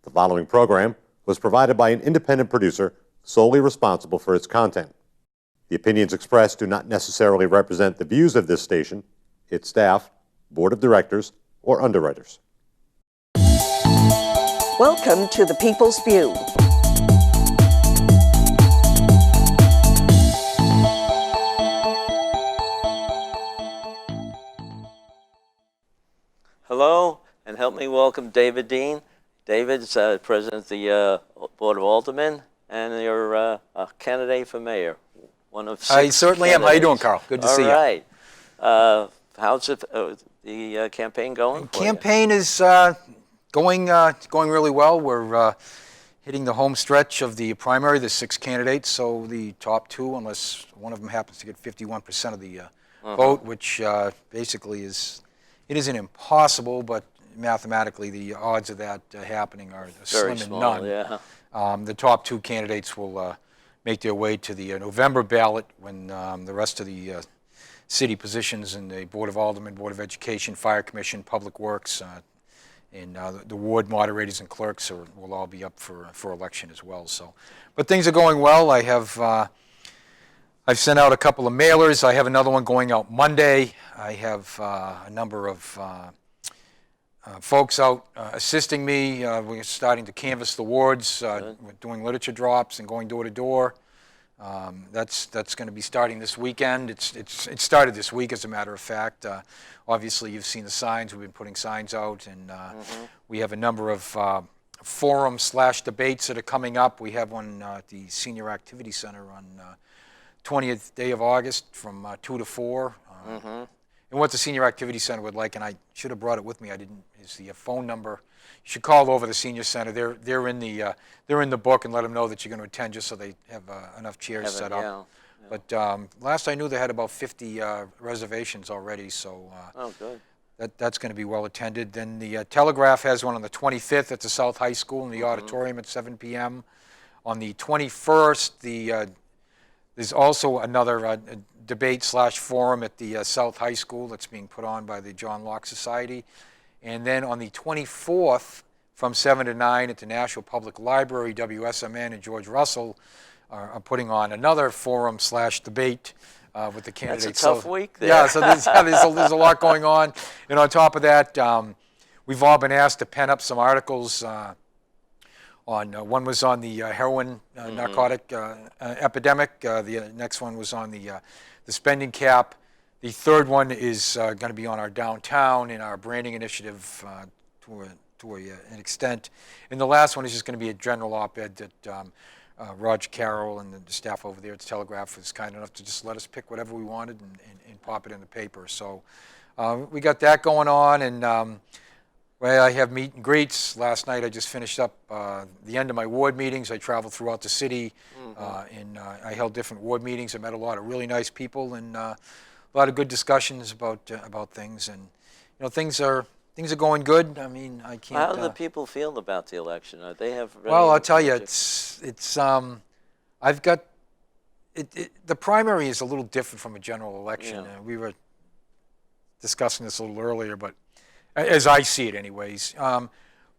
The following program was provided by an independent producer solely responsible for its content. The opinions expressed do not necessarily represent the views of this station, its staff, board of directors, or underwriters. Welcome to the People's View. Hello, and help me welcome David Deane. David's president of the Board of Aldermen, and you're a candidate for mayor. One of six I certainly am. How you doing, Carl? Good to see you. All right. How's the campaign going for you? Campaign is going really well. We're hitting the home stretch of the primary. There's 6 candidates, so the top 2, unless one of them happens to get 51% of the vote, which basically isn't impossible, but mathematically the odds of that happening are very slim small, and none. Yeah. The top 2 candidates will make their way to the November ballot when the rest of the city positions in the Board of Aldermen, Board of Education, Fire Commission, Public Works, and the ward moderators and clerks will all be up for election as well. So, but things are going well. I've sent out a couple of mailers. I have another one going out Monday. I have a number of folks out assisting me. We're starting to canvass the wards. We're doing literature drops and going door to door. That's going to be starting this weekend. It started this week, as a matter of fact. Obviously, you've seen the signs. We've been putting signs out, and we have a number of forums/debates that are coming up. We have one at the Senior Activity Center on 20th day of August from 2 to 4. And what the Senior Activity Center would like, and I should have brought it with me, I didn't, is the phone number. You should call over the Senior Center. They're in the book, and let them know that you're going to attend, just so they have enough chairs set up. Yeah. But last I knew, they had about 50 reservations already, so oh, good. That's going to be well attended. Then the Telegraph has one on the 25th at the South High School in the auditorium at 7 p.m. On the 21st, there's also another debate/forum at the South High School that's being put on by the John Locke Society. And then on the 24th, from 7 to 9 at the Nashua Public Library, WSMN and George Russell are putting on another forum/debate with the candidates. That's a tough week there. Yeah, so there's a lot going on. And on top of that, we've all been asked to pen up some articles. One was on the heroin narcotic epidemic. The next one was on the spending cap. The third one is going to be on our downtown and our branding initiative to an extent. And the last one is just going to be a general op-ed that Roger Carroll and the staff over there at the Telegraph was kind enough to just let us pick whatever we wanted and pop it in the paper. So we got that going on, and well, I have meet and greets. Last night I just finished up the end of my ward meetings. I traveled throughout the city, and I held different ward meetings. I met a lot of really nice people, and a lot of good discussions about things. And things are going good. I mean, I can't. How do the people feel about the election? They have. Really, well, I'll tell you, it's I've got the primary is a little different from a general election. Yeah. We were discussing this a little earlier, but as I see it anyways,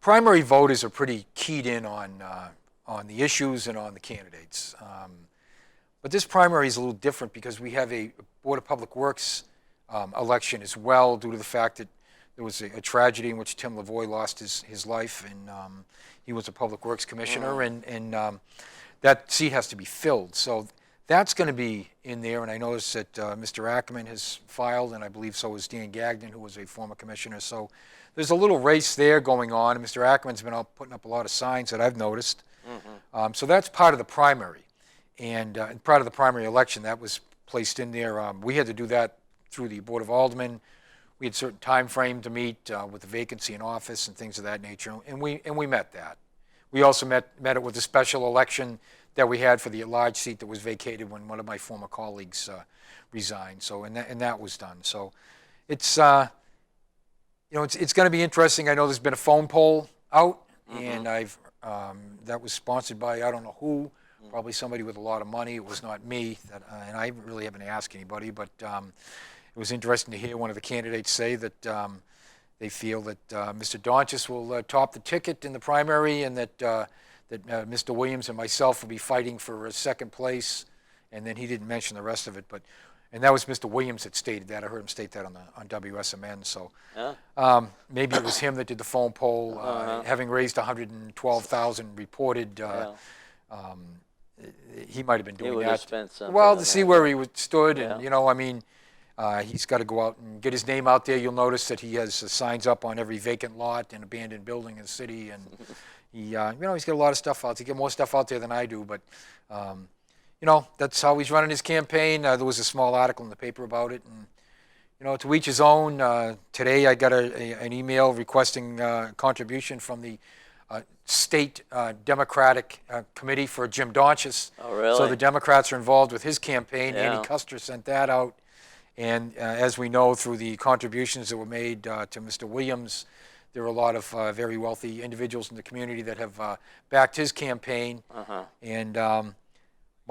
primary voters are pretty keyed in on the issues and on the candidates. But this primary is a little different because we have a Board of Public Works election as well, due to the fact that there was a tragedy in which Tim Lavoie lost his life, and he was a Public Works Commissioner, and that seat has to be filled. So that's going to be in there, and I noticed that Mr. Ackerman has filed, and I believe so is Dan Gagnon, who was a former commissioner. So there's a little race there going on, and Mr. Ackerman's been out putting up a lot of signs that I've noticed. So that's part of the primary, and part of the primary election that was placed in there. We had to do that through the Board of Aldermen. We had certain time frame to meet with the vacancy in office and things of that nature, and we met that. We also met it with a special election that we had for the large seat that was vacated when one of my former colleagues resigned. So and that was done. So it's it's going to be interesting. I know there's been a phone poll out, and that was sponsored by I don't know who, probably somebody with a lot of money. It was not me, and I really haven't asked anybody, but it was interesting to hear one of the candidates say that they feel that Mr. Donchis will top the ticket in the primary, and that Mr. Williams and myself will be fighting for second place. And then he didn't mention the rest of it, and that was Mr. Williams that stated that. I heard him state that on WSMN. So maybe it was him that did the phone poll, having raised 112,000 reported. He might have been doing that. Spent something well, on to that. see where he stood, Yeah. and I mean, he's got to go out and get his name out there. You'll notice that he has signs up on every vacant lot and abandoned building in the city, and he's got a lot of stuff out. He got more stuff out there than I do, but. That's how he's running his campaign. There was a small article in the paper about it, and to each his own. Today I got an email requesting contribution from the state Democratic committee for Jim Donchis. Oh, really? So the Democrats are involved with his campaign. Yeah. Andy Custer sent that out, and as we know through the contributions that were made to Mr. Williams, there are a lot of very wealthy individuals in the community that have backed his campaign, and.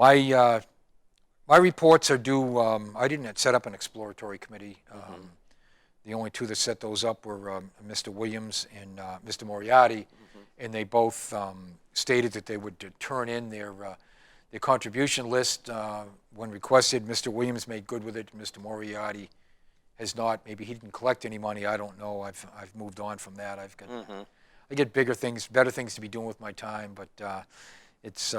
My reports are due. I didn't set up an exploratory committee. The only two that set those up were Mr. Williams and Mr. Moriarty, and they both stated that they would turn in their contribution list when requested. Mr. Williams made good with it. Mr. Moriarty has not. Maybe he didn't collect any money. I don't know. I've moved on from that. I get bigger things, better things to be doing with my time, but it's.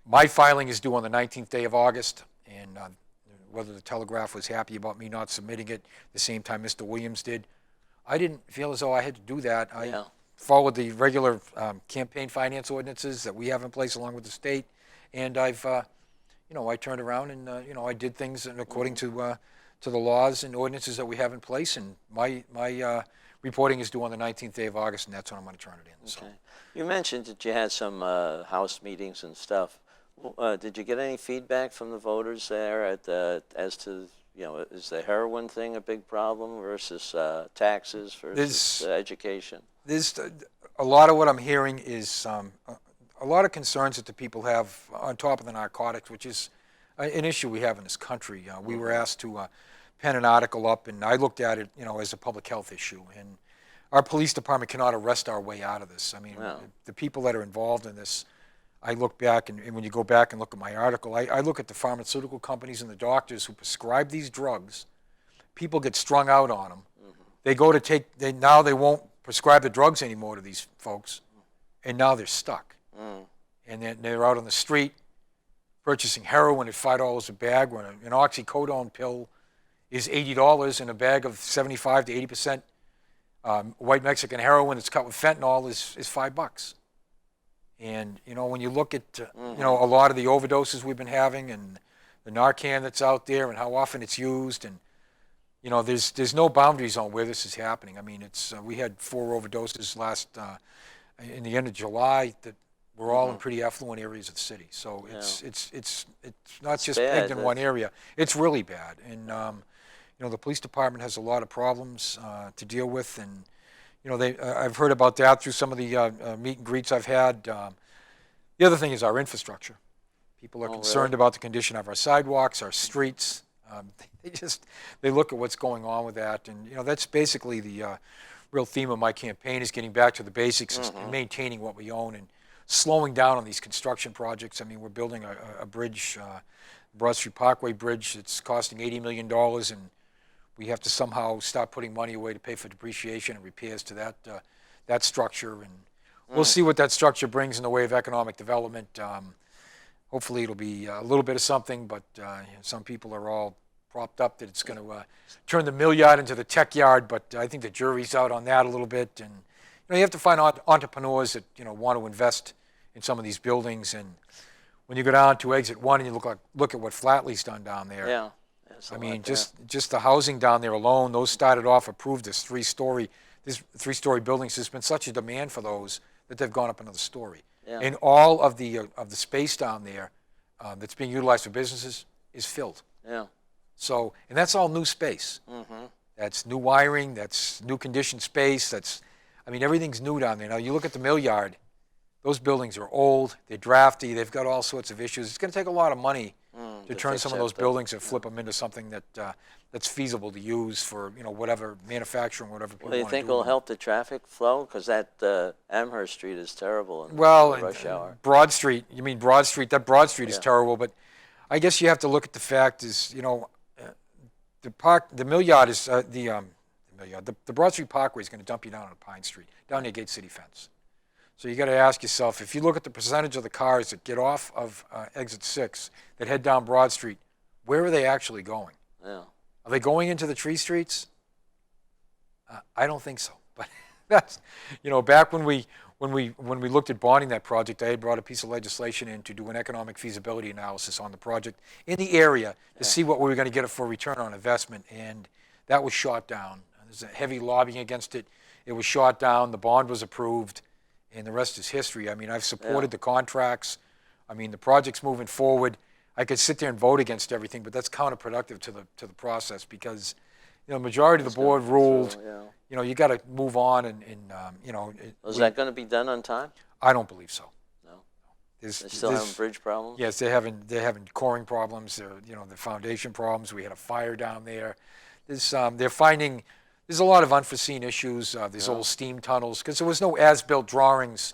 My filing is due on the 19th day of August, and whether the Telegraph was happy about me not submitting it the same time Mr. Williams did, I didn't feel as though I had to do that. I followed the regular campaign finance ordinances that we have in place along with the state, and I've, I turned around and, I did things according to the laws and ordinances that we have in place, and my reporting is due on the 19th day of August, and that's when I'm going to turn it in. Okay. So. You mentioned that you had some House meetings and stuff. Did you get any feedback from the voters there as to, is the heroin thing a big problem versus taxes versus education? There's a lot of what I'm hearing is a lot of concerns that the people have on top of the narcotics, which is an issue we have in this country. We were asked to pen an article up, and I looked at it, as a public health issue. And our police department cannot arrest our way out of this. I mean, the people that are involved in this, I look back, and when you go back and look at my article, I look at the pharmaceutical companies and the doctors who prescribe these drugs. People get strung out on them. They go to now they won't prescribe the drugs anymore to these folks, and now they're stuck. And then they're out on the street purchasing heroin at $5 a bag, when an oxycodone pill is $80, and a bag of 75 to 80% white Mexican heroin that's cut with fentanyl is $5. And, when you look at, a lot of the overdoses we've been having, and the Narcan that's out there, and how often it's used, and, there's no boundaries on where this is happening. I mean, we had 4 overdoses in the end of July that were all in pretty affluent areas of the city. So it's not just pegged in one area. It's really bad. And, the police department has a lot of problems to deal with, and I've heard about that through some of the meet and greets I've had. The other thing is our infrastructure. People are concerned about the condition of our sidewalks, our streets. They look at what's going on with that, and that's basically the real theme of my campaign, is getting back to the basics and maintaining what we own and slowing down on these construction projects. I mean, we're building a bridge, Broad Street Parkway Bridge. It's costing $80 million, and we have to somehow start putting money away to pay for depreciation and repairs to that structure. And we'll see what that structure brings in the way of economic development. Hopefully it'll be a little bit of something, but some people are all propped up that it's going to turn the mill yard into the tech yard, but I think the jury's out on that a little bit. And you have to find entrepreneurs that want to invest in some of these buildings. And when you go down to exit 1 and you look at what Flatley's done down there, I mean, just the housing down there alone, those started off approved as 3-story buildings. There's been such a demand for those that they've gone up another story. Yeah. And all of the space down there that's being utilized for businesses is filled. Yeah. So, and that's all new space. That's new wiring. That's new conditioned space. Everything's new down there. Now you look at the mill yard; those buildings are old. They're drafty. They've got all sorts of issues. It's going to take a lot of money to turn fix some of that those building, buildings and flip them into something that that's feasible to use for whatever manufacturing, whatever people Well, do you want to think do. it'll help the traffic flow? Because that Amherst Street is terrible in Well, the rush hour. Broad Street. You mean Broad Street? That Broad Street is Yeah. terrible, but I guess you have to look at the fact is the Mill Yard is the Broad Street Parkway is going to dump you down on Pine Street, down near Gate City Fence. So you got to ask yourself, if you look at the percentage of the cars that get off of exit 6 that head down Broad Street, where are they actually going? Yeah. Are they going into the tree streets? I don't think so. But that's, back when we looked at bonding that project, I had brought a piece of legislation in to do an economic feasibility analysis on the project in the area to see what we were going to get for return on investment, and that was shot down. There's a heavy lobbying against it. It was shot down. The bond was approved, and the rest is history. I mean, I've supported the contracts. I mean, the project's moving forward. I could sit there and vote against everything, but that's counterproductive to the process because, the majority of the board ruled, you got to move on and Is that going to be done on time? I don't believe so. No. They still having bridge problems? Yes, they're having coring problems. The foundation problems. We had a fire down there. They're finding there's a lot of unforeseen issues. There's old steam tunnels because there was no as-built drawings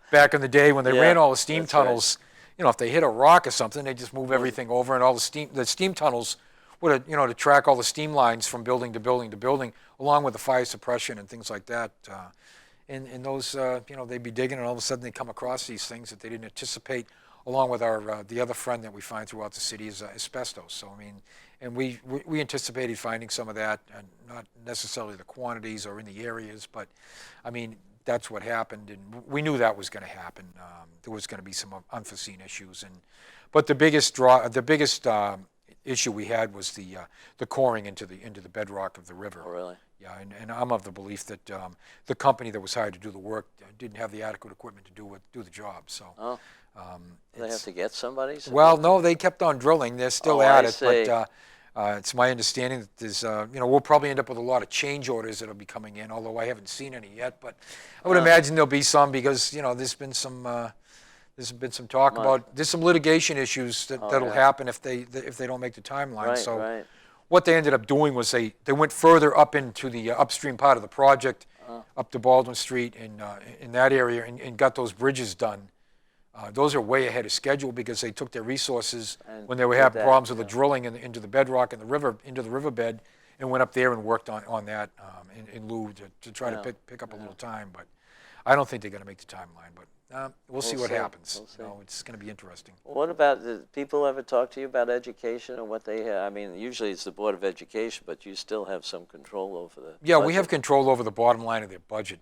back in the day when they ran all the steam tunnels. Right. If they hit a rock or something, they just move everything over, and all the steam tunnels would to track all the steam lines from building to building to building, along with the fire suppression and things like that. And those, they'd be digging, and all of a sudden they come across these things that they didn't anticipate, along with the other friend that we find throughout the city is asbestos. So, I mean, and we anticipated finding some of that, and not necessarily the quantities or in the areas, but, I mean, that's what happened, and we knew that was going to happen. There was going to be some unforeseen issues, but the biggest issue we had was the coring into the bedrock of the river. Oh, really? Yeah, and I'm of the belief that the company that was hired to do the work didn't have the adequate equipment to do the job. So, they have to get somebody? Well, no, they kept on drilling. They're still at it, see. but it's my understanding that there's, we'll probably end up with a lot of change orders that'll be coming in. Although I haven't seen any yet, but I would imagine there'll be some because there's been some talk about there's some litigation issues that'll happen if they don't make the timeline. Right, so. Right. What they ended up doing was they went further up into the upstream part of the project, up to Baldwin Street and in that area, and got those bridges done. Those are way ahead of schedule because they took their resources when they were having problems with the drilling into the bedrock and into the riverbed, and went up there and worked on that in lieu to try to pick up a little time. But I don't think they're going to make the timeline. But we'll see what happens. It's going to be interesting. What about, did people ever talk to you about education and what they have? I mean, usually it's the Board of Education, but you still have some control over the budget. We have control over the bottom line of their budget.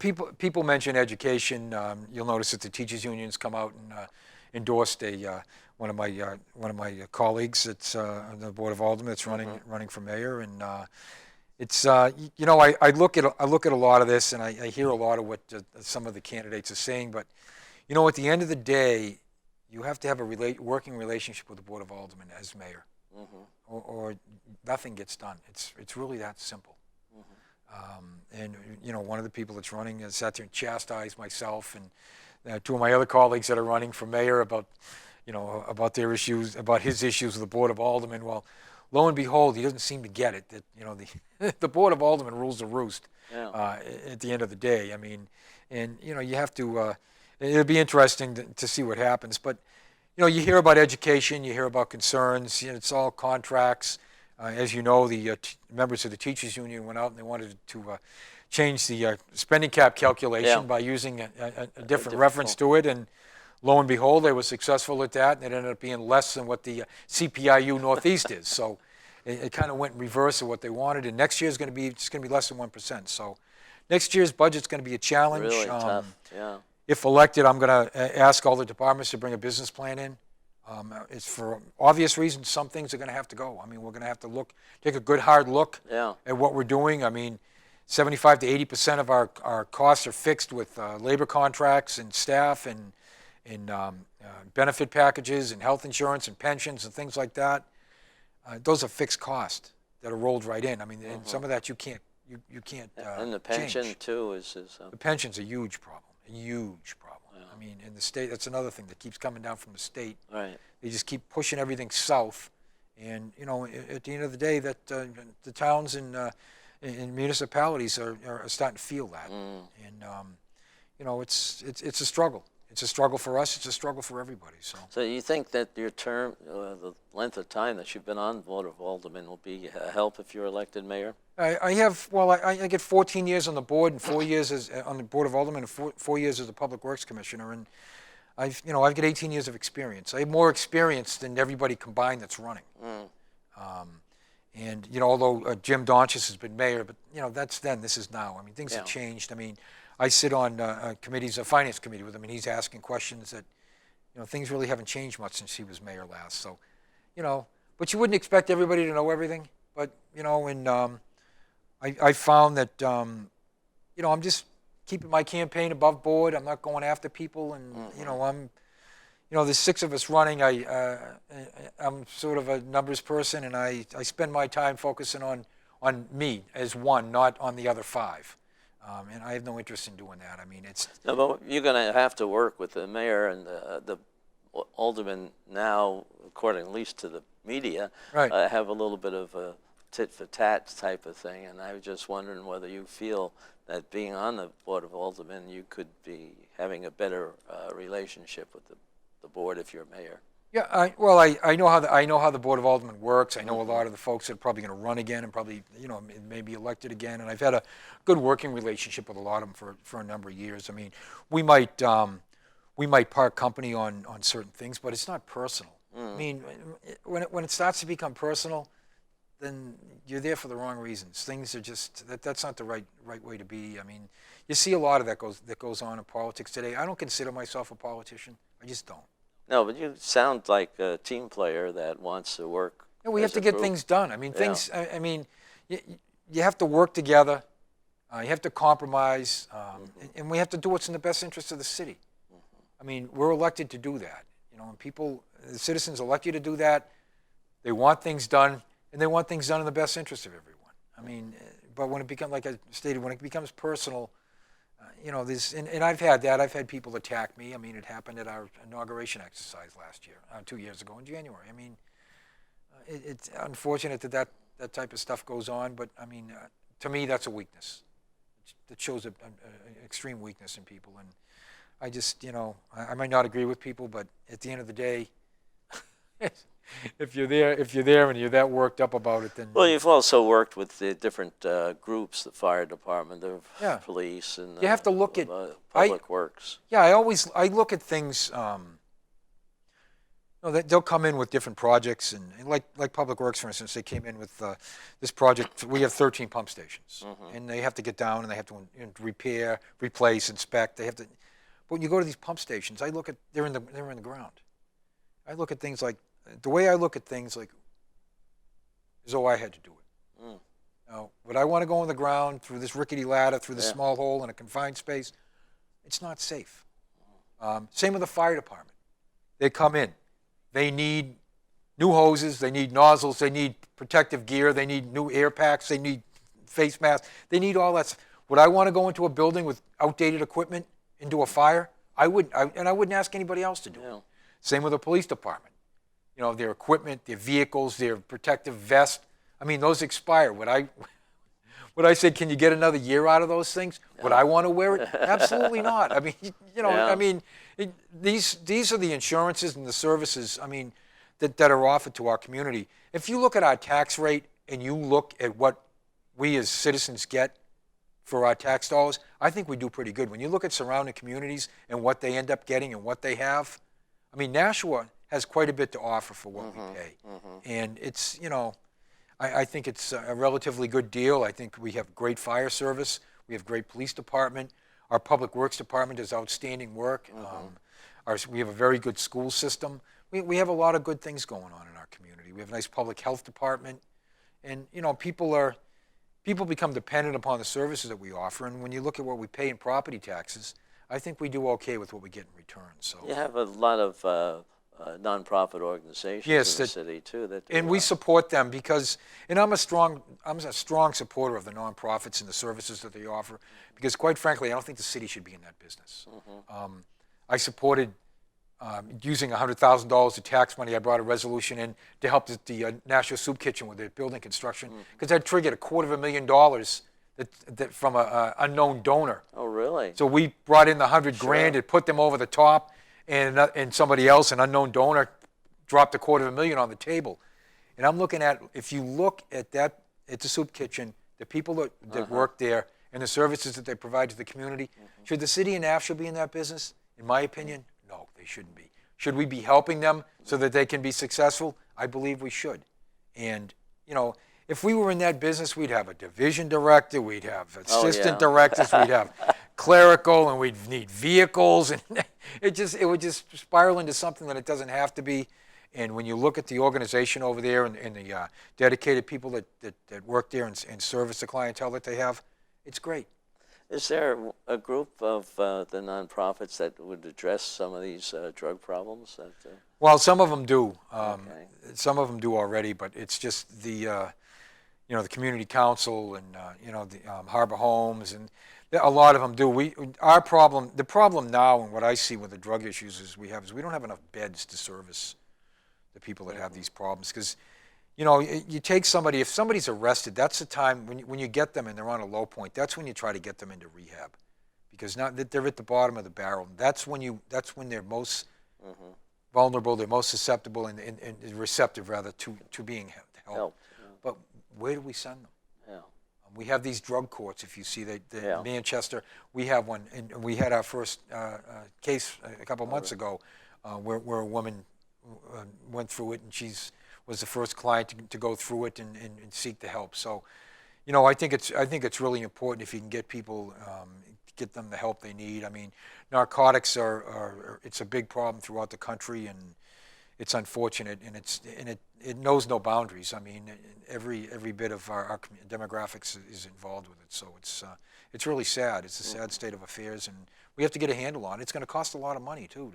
People mention education. You'll notice that the teachers' unions come out and endorsed one of my colleagues that's on the Board of Aldermen that's running for mayor, and it's I look at a lot of this, and I hear a lot of what some of the candidates are saying, but at the end of the day, you have to have a working relationship with the Board of Aldermen as mayor, or nothing gets done. It's really that simple. And one of the people that's running has sat there and chastised myself and two of my other colleagues that are running for mayor about their issues, about his issues with the Board of Aldermen. Well, lo and behold, he doesn't seem to get it that the Board of Aldermen rules the roost at the end of the day. I mean, and you have to. It'll be interesting to see what happens. But you hear about education, you hear about concerns. It's all contracts. As you know, the members of the teachers union went out and they wanted to change the spending cap calculation by using a different reference to it, and lo and behold, they were successful at that, and it ended up being less than what the CPIU Northeast is. So it kind of went in reverse of what they wanted, and next year is going to be less than 1%. So next year's budget's going to be a challenge. Really tough. Yeah. If elected, I'm going to ask all the departments to bring a business plan in. It's for obvious reasons. Some things are going to have to go. I mean, we're going to have to take a good hard look at what we're doing. I mean, 75 to 80% of our costs are fixed with labor contracts and staff and benefit packages and health insurance and pensions and things like that. Those are fixed costs that are rolled right in. I mean, and some of that you can't and the pension change. too is the pension's a huge problem. A huge problem. Yeah. I I mean, in the state, that's another thing that keeps coming down from the state. Right. They just keep pushing everything south. And, you know, at the end of the day, that the towns and municipalities are starting to feel that. And, you know, it's a struggle. It's a struggle for us. It's a struggle for everybody. So you think that your term, the length of time that you've been on the Board of Aldermen will be a help if you're elected mayor? I get 14 years on the board and 4 years as on the Board of Aldermen and 4 years as a Public Works Commissioner. And I've got 18 years of experience. I have more experience than everybody combined that's running. And, you know, although Jim Donchis has been mayor, but, you know, that's then, this is now. I mean, things have changed. I mean, I sit on committees, a finance committee with him, and he's asking questions that, you know, things really haven't changed much since he was mayor last. So, you know, but you wouldn't expect everybody to know everything. But, you know, and I found that, you know, I'm just keeping my campaign above board. I'm not going after people, and you know, there's 6 of us running. I'm sort of a numbers person, and I spend my time focusing on me as one, not on the other 5. And I have no interest in doing that. I mean, it's No, but you're going to have to work with the mayor and the aldermen now, according at least to the media, right. Have a little bit of a tit for tat type of thing. And I was just wondering whether you feel that being on the Board of Aldermen, you could be having a better relationship with the board if you're mayor. Yeah, I know how the Board of Aldermen works. I know a lot of the folks that are probably going to run again and probably, you know, maybe elected again. And I've had a good working relationship with a lot of them for a number of years. I mean, we might part company on certain things, but it's not personal. I mean, when it starts to become personal, then you're there for the wrong reasons. Things are just that's not the right way to be. I mean, you see a lot of that goes on in politics today. I don't consider myself a politician. I just don't. No, but you sound like a team player that wants to work. Yeah, we have to get things done. I mean, things. I mean, you have to work together. You have to compromise, and we have to do what's in the best interest of the city. I mean, we're elected to do that. You know, and the citizens elect you to do that. They want things done, and they want things done in the best interest of everyone. I mean, but when it becomes, like I stated, when it becomes personal. You know, and I've had that. I've had people attack me. I mean, it happened at our inauguration exercise last year, 2 years ago in January. I mean, it's unfortunate that type of stuff goes on, but I mean, to me, that's a weakness. It shows an extreme weakness in people, and I just, you know, I might not agree with people, but at the end of the day, if you're there and you're that worked up about it, then... Well, you've also worked with the different groups, the fire department, the police, and you have to look at public works. Yeah, I look at things, you know, they'll come in with different projects, and like Public Works, for instance, they came in with this project. We have 13 pump stations, and they have to get down, and they have to repair, replace, inspect. They have to... But when you go to these pump stations, I look at, they're in the ground. I look at things like, the way I look at things like, as though I had to do it. Now, would I want to go on the ground through this rickety ladder, through this small hole in a confined space? It's not safe. Same with the fire department. They come in. They need new hoses. They need nozzles. They need protective gear. They need new air packs. They need face masks. They need all that. Would I want to go into a building with outdated equipment into a fire? I wouldn't. And I wouldn't ask anybody else to do it. Same with the police department. You know, their equipment, their vehicles, their protective vest. I mean, those expire. Would I say, can you get another year out of those things? Would I want to wear it? Absolutely not. I mean, you know, I mean, these are the insurances and the services, I mean, that are offered to our community. If you look at our tax rate and you look at what we as citizens get for our tax dollars, I think we do pretty good. When you look at surrounding communities and what they end up getting and what they have, I mean, Nashua has quite a bit to offer for what we pay. And it's, you know, I think it's a relatively good deal. I think we have great fire service. We have great police department. Our public works department does outstanding work. We have a very good school system. We have a lot of good things going on in our community. We have a nice public health department. And, you know, people become dependent upon the services that we offer. And when you look at what we pay in property taxes, I think we do okay with what we get in return. So you have a lot of nonprofit organizations in the city too. And we support them because, and I'm a strong supporter of the nonprofits and the services that they offer because, quite frankly, I don't think the city should be in that business. I supported using $100,000 of tax money. I brought a resolution in to help the Nashua Soup Kitchen with their building construction because that triggered $250,000 that from an unknown donor. Oh, really? So we brought in the $100,000 and put them over the top, and somebody else, an unknown donor, dropped $250,000 on the table. And I'm looking at, if you look at that, at the soup kitchen, the people that work there and the services that they provide to the community, should the city of Nashua be in that business? In my opinion, no, they shouldn't be. Should we be helping them so that they can be successful? I believe we should. And, you know, if we were in that business, we'd have a division director, we'd have assistant directors, we'd have clerical, and we'd need vehicles, and it would just spiral into something that it doesn't have to be. And when you look at the organization over there and the dedicated people that work there and service the clientele that they have, it's great. Is there a group of the nonprofits that would address some of these drug problems? Well, some of them do. Okay. Some of them do already, but it's just the the community council and the Harbor Homes, and a lot of them do. The problem now, and what I see with the drug issues is we don't have enough beds to service the people that have these problems. Because you take somebody, if somebody's arrested, that's the time when you get them and they're on a low point. That's when you try to get them into rehab, because now that they're at the bottom of the barrel. That's when they're most vulnerable, they're most susceptible and receptive rather to being helped. But where do we send them? Yeah. We have these drug courts. If you see Manchester, we have one, and we had our first case a couple months ago where a woman went through it, and was the first client to go through it and seek the help. So, I think it's really important if you can get people, get them the help they need. I mean, narcotics it's a big problem throughout the country, and it's unfortunate, and it knows no boundaries. I mean, every bit of our demographics is involved with it. So it's really sad. It's a sad state of affairs, and we have to get a handle on it. It's going to cost a lot of money too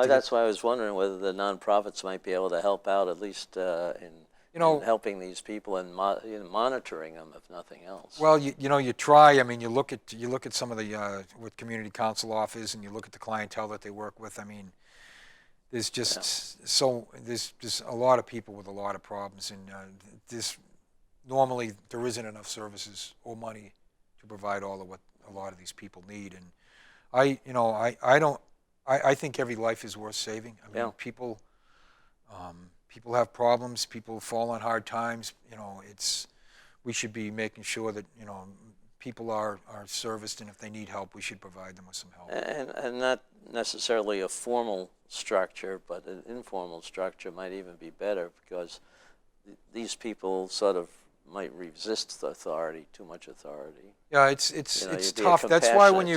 that's why I was wondering whether the nonprofits might be able to help out, at least in helping these people and monitoring them, if nothing else. Well, you try. I mean, you look at some of the what community council offers, and you look at the clientele that they work with. I mean, there's just there's just a lot of people with a lot of problems, and normally there isn't enough services or money to provide all of what a lot of these people need. And I think every life is worth saving. I mean, people have problems. People fall on hard times. We should be making sure that people are serviced, and if they need help, we should provide them with some help. And not necessarily a formal structure, but an informal structure might even be better, because these people sort of might resist the authority, too much authority. Yeah, it's tough. That's why when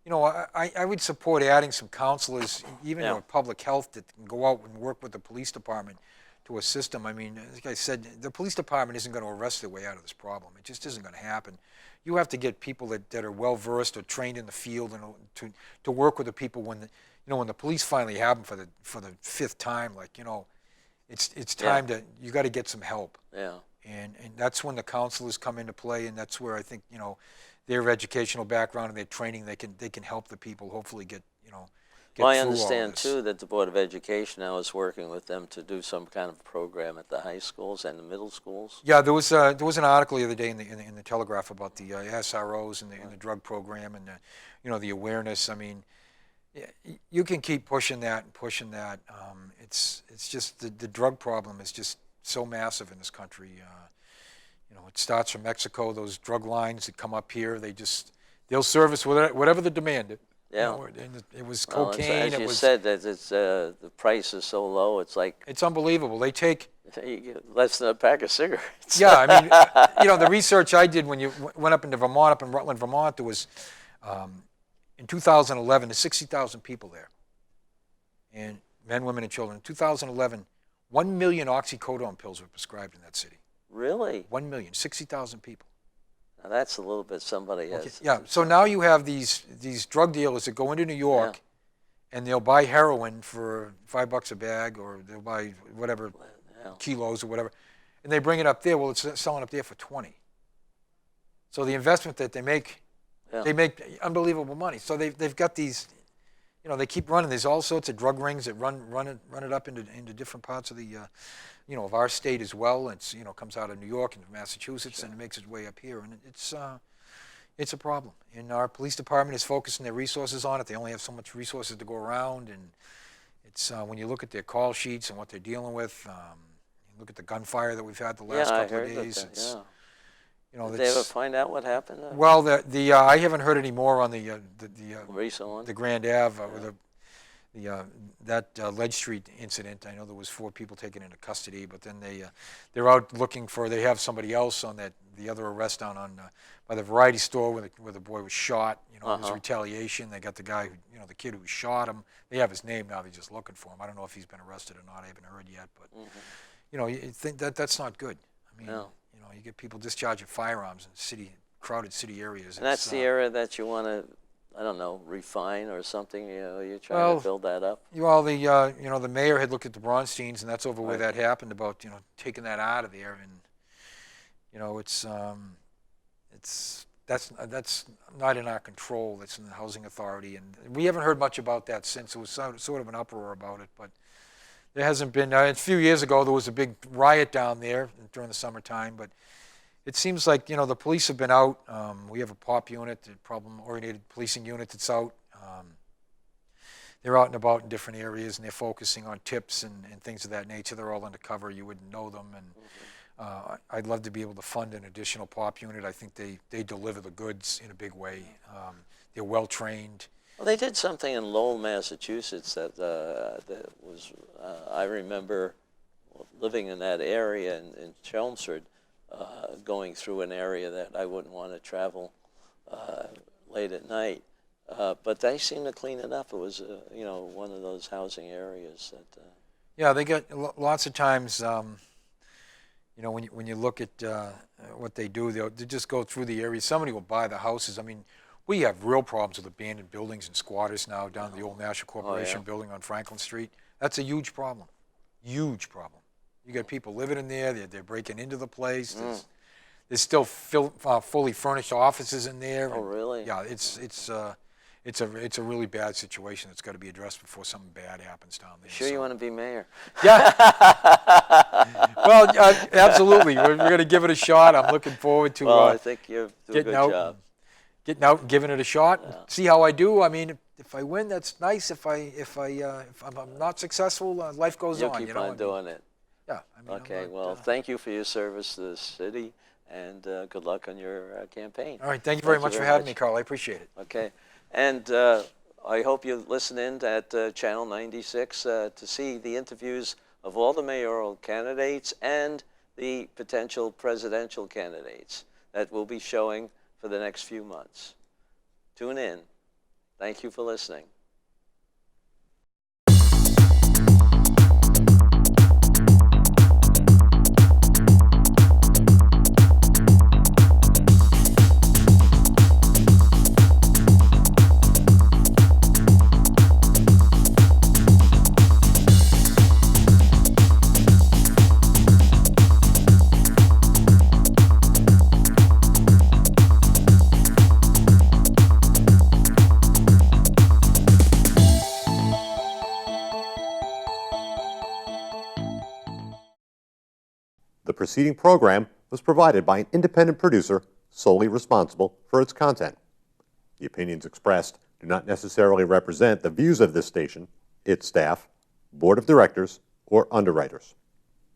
I would support adding some counselors, even in public health, that can go out and work with the police department to assist them. I mean, like I said, the police department isn't going to arrest their way out of this problem. It just isn't going to happen. You have to get people that are well versed or trained in the field, and to work with the people when when the police finally have them for the fifth time. It's time you got to get some help. Yeah. And that's when the counselors come into play, and that's where I think their educational background and their training, they can help the people hopefully get Well, I understand too that the Board of Education now is working with them to do some kind of program at the high schools and the middle schools. Yeah, there was an article the other day in the Telegraph about the SROs and the drug program and the awareness. I mean, you can keep pushing that. It's just the drug problem is just so massive in this country. It starts from Mexico. Those drug lines that come up here, they'll service whatever the demand is. Yeah. It was cocaine. As you said, that the price is so low. It's unbelievable. They take less than a pack of cigarettes. Yeah, I mean, the research I did when you went up into Vermont, up in Rutland, Vermont, there was in 2011 there's 60,000 people there, and men, women, and children. In 2011, 1 million oxycodone pills were prescribed in that city. Really? 1 million, 60,000 people. Now that's a little bit somebody has. Okay. Yeah. So now you have these drug dealers that go into New York, and they'll buy heroin for $5 a bag, or they'll buy whatever kilos or whatever, and they bring it up there. Well, it's selling up there for 20. So the investment that they make unbelievable money. So they've got these you know, they keep running. There's all sorts of drug rings that run it up into different parts of the, you know, of our state as well. It's, you know, comes out of New York and Massachusetts, and it makes its way up here, and it's a problem. And our police department is focusing their resources on it. They only have so much resources to go around, and it's when you look at their call sheets and what they're dealing with. You look at the gunfire that we've had the last couple of days. That, yeah. You know, did they ever find out what happened? Well, I haven't heard any more on the recent one, the Grand Ave, that Ledge Street incident. I know there was 4 people taken into custody, but then they're out looking for. They have somebody else on the other arrest down on by the variety store where the boy was shot. You know, it was retaliation. They got the guy the kid who shot him. They have his name now. They're just looking for him. I don't know if he's been arrested or not. I haven't heard yet, but you know, you think that's not good. I mean. No. You know, you get people discharging firearms in crowded city areas. And that's the area that you want to, I don't know, refine or something. You know, you're trying to build that up. Well, the mayor had looked at the Bronsteins, and that's over where that happened about taking that out of there, and you know that's not in our control. That's in the housing authority, and we haven't heard much about that since. It was sort of an uproar about it, but. There hasn't been, a few years ago, there was a big riot down there during the summertime, but it seems like, the police have been out. We have a POP unit, a problem-oriented policing unit that's out. They're out and about in different areas, and they're focusing on tips and things of that nature. They're all undercover. You wouldn't know them, and I'd love to be able to fund an additional POP unit. I think they deliver the goods in a big way. They're well-trained. Well, they did something in Lowell, Massachusetts that was, I remember living in that area in Chelmsford, going through an area that I wouldn't want to travel late at night. But they seemed to clean it up. It was, one of those housing areas that... Yeah, they get lots of times, when you look at what they do, they just go through the area. Somebody will buy the houses. I mean, we have real problems with abandoned buildings and squatters now down at the old Nashua Corporation building on Franklin Street. That's a huge problem. Huge problem. You got people living in there. They're breaking into the place. There's still fully furnished offices in there. Oh, really? Yeah, it's a really bad situation that's got to be addressed before something bad happens down there. Sure, you want to be mayor? Yeah. Well, absolutely. We're going to give it a shot. I'm looking forward to. Well, I think you're doing a good job. Getting out and giving it a shot, see how I do. I mean, if I win, that's nice. If I'm not successful, life goes on. Keep on doing it. Yeah. Okay. Well, thank you for your service to the city, and good luck on your campaign. All right. Thank you very much for having me, Carl. I appreciate it. Okay. And I hope you listen in at Channel 96 to see the interviews of all the mayoral candidates and the potential presidential candidates that will be showing for the next few months. Tune in. Thank you for listening. The preceding program was provided by an independent producer solely responsible for its content. The opinions expressed do not necessarily represent the views of this station, its staff, board of directors, or underwriters.